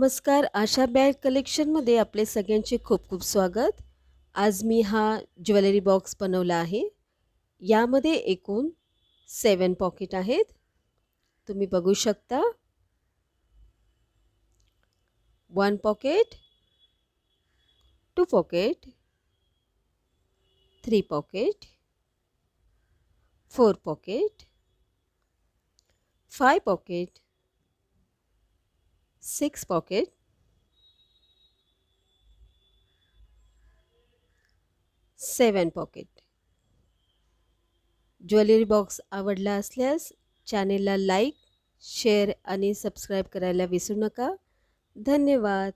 नमस्कार. आशा बॅग कलेक्शनमध्ये आपले सगळ्यांचे खूप खूप स्वागत. आज मी हा ज्वेलरी बॉक्स बनवला आहे. यामध्ये एकूण 7 पॉकेट आहेत. तुम्ही बघू शकता. 1 pocket, 2 pocket, 3 pocket, 4 pocket, 5 pocket, 6 pocket, 7 pocket. Jewellery box आवडला असल्यास चॅनेलला लाईक, शेअर आणि सबस्क्राईब करायला विसरू नका. धन्यवाद.